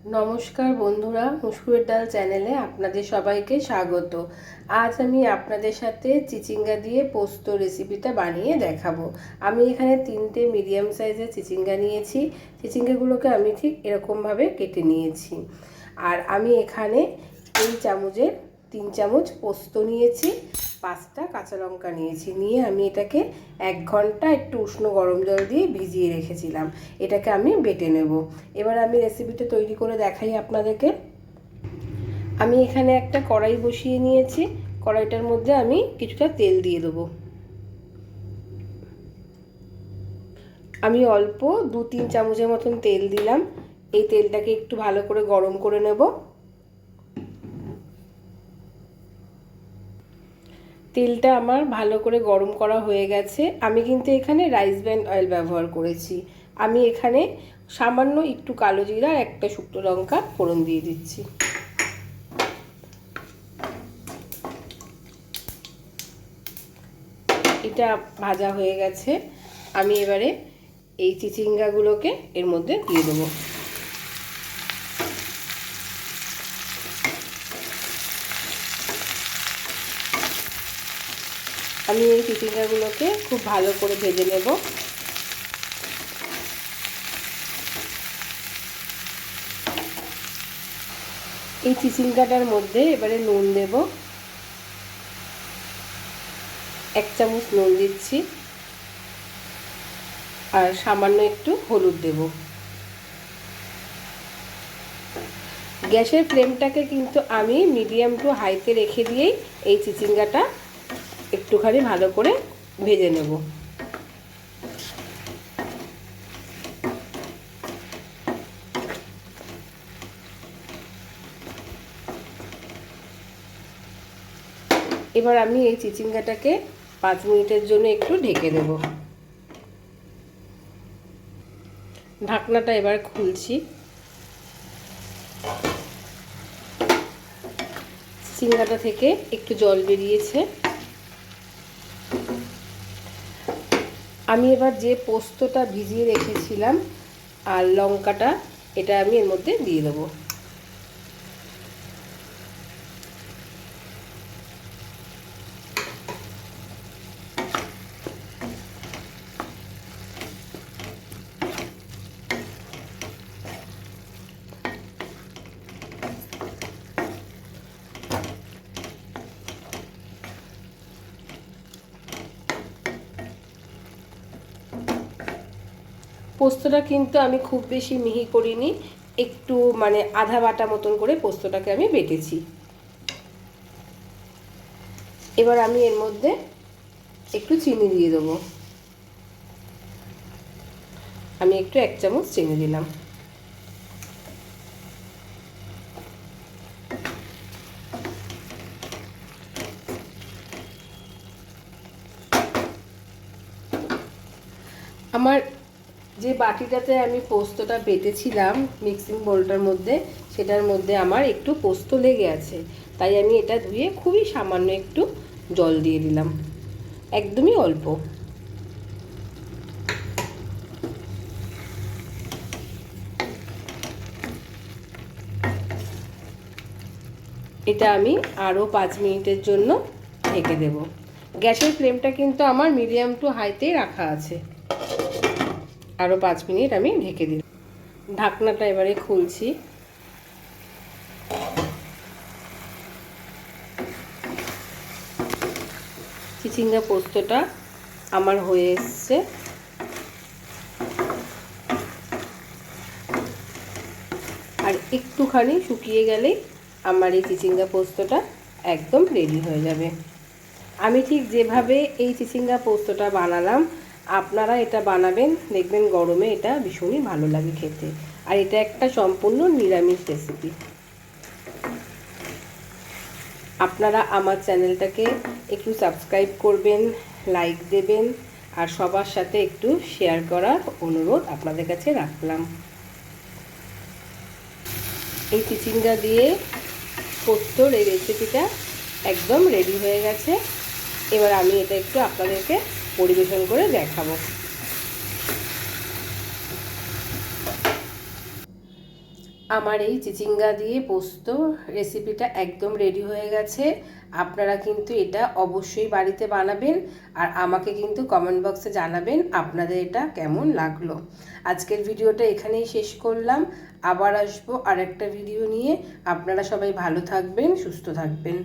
নমস্কার বন্ধুরা, মুসুরের ডাল চ্যানেলে আপনাদের সবাইকে স্বাগত। আজ আমি আপনাদের সাথে চিচিঙ্গা দিয়ে পোস্ত রেসিপিটা বানিয়ে দেখাবো। আমি এখানে 3টে মিডিয়াম সাইজের চিচিঙ্গা নিয়েছি। চিচিঙ্গাগুলোকে আমি ঠিক এরকমভাবে কেটে নিয়েছি। আর আমি এখানে এই চামচের 3 চামচ পোস্ত নিয়েছি, 5টা কাঁচা লঙ্কা নিয়েছি। নিয়ে আমি এটাকে 1 ঘন্টা একটু উষ্ণ গরম জল দিয়ে ভিজিয়ে রেখেছিলাম। এটাকে আমি বেটে নেব। এবার আমি রেসিপিটা তৈরি করে দেখাই আপনাদেরকে। আমি এখানে একটা কড়াই বসিয়ে নিয়েছি। কড়াইটার মধ্যে আমি কিছুটা তেল দিয়ে দেবো। আমি অল্প 2-3 চামচের মতন তেল দিলাম। এই তেলটাকে একটু ভালো করে গরম করে নেব। তেলটা আমার ভালো করে গরম করা হয়ে গেছে। আমি কিন্তু এখানে রাইস ব্র্যান্ড অয়েল ব্যবহার করেছি। আমি এখানে সামান্য একটু কালো জিরা আর একটা শুকনো লঙ্কা ফোড়ন দিয়ে দিচ্ছি। এটা ভাজা হয়ে গেছে। আমি এবারে এই চিচিঙ্গাগুলোকে এর মধ্যে দিয়ে দেবো। আমি এই চিচিঙ্গাগুলোকে খুব ভালো করে ভেজে নেব। এই চিচিঙ্গাটার মধ্যে এবারে নুন দেব। 1 চামচ নুন দিচ্ছি আর সামান্য একটু হলুদ দেব। গ্যাসের ফ্লেমটাকে কিন্তু আমি মিডিয়াম টু হাইতে রেখে দিয়েই এই চিচিঙ্গাটা একটুখানি ভালো করে ভেজে নেব। এবার আমি এই চিচিঙ্গাটাকে 5 মিনিটের জন্য একটু ঢেকে দেব। ঢাকনাটা এবার খুলছি। চিচিঙ্গাটা থেকে একটু জল বেরিয়েছে। আমি এবার যে পোস্তটা ভিজিয়ে রেখেছিলাম আর লঙ্কাটা, এটা আমি এর মধ্যে দিয়ে দেবো। পোস্তটা কিন্তু আমি খুব বেশি মিহি করিনি, একটু আধা বাটা মতন করে পোস্তটাকে আমি বেটেছি। এবার আমি এর মধ্যে একটু চিনি দিয়ে দেবো। আমি একটু 1 চামচ চিনি দিলাম। আমার যে বাটিটাতে আমি পোস্তটা বেটেছিলাম মিক্সিং বোলটার মধ্যে, সেটার মধ্যে আমার একটু পোস্ত লেগে আছে, তাই আমি এটা ধুয়ে খুবই সামান্য একটু জল দিয়ে দিলাম, একদমই অল্প। এটা আমি আরও 5 মিনিটের জন্য ঢেকে দেব। গ্যাসের ফ্লেমটা কিন্তু আমার মিডিয়াম টু হাইতেই রাখা আছে। আরও 5 মিনিট আমি ঢেকে দিই। ঢাকনাটা এবারে খুলছি। চিচিঙ্গা পোস্তটা আমার হয়ে এসছে। আর একটুখানি শুকিয়ে গেলেই আমার এই চিচিঙ্গা পোস্তটা একদম রেডি হয়ে যাবে। আমি ঠিক যেভাবে এই চিচিঙ্গা পোস্তটা বানালাম আপনারা এটা বানাবেন, দেখবেন গরমে এটা ভীষণই ভালো লাগে খেতে। আর এটা একটা সম্পূর্ণ নিরামিষ রেসিপি। আপনারা আমার চ্যানেলটাকে একটু সাবস্ক্রাইব করবেন, লাইক দেবেন আর সবার সাথে একটু শেয়ার করার অনুরোধ আপনাদের কাছে রাখলাম। এই চিচিঙ্গা দিয়ে পোস্তর এই রেসিপিটা একদম রেডি হয়ে গেছে। এবার আমি এটা একটু আপনাদেরকে পরিবেশন করে দেখাবো। আমার এই চিচিঙ্গা দিয়ে পোস্ত রেসিপিটা একদম রেডি হয়ে গেছে। আপনারা কিন্তু এটা অবশ্যই বাড়িতে বানাবেন আর আমাকে কিন্তু কমেন্ট বক্সে জানাবেন আপনাদের এটা কেমন লাগলো। আজকের ভিডিওটা এখানেই শেষ করলাম। আবার আসবো আর একটা ভিডিও নিয়ে। আপনারা সবাই ভালো থাকবেন, সুস্থ থাকবেন।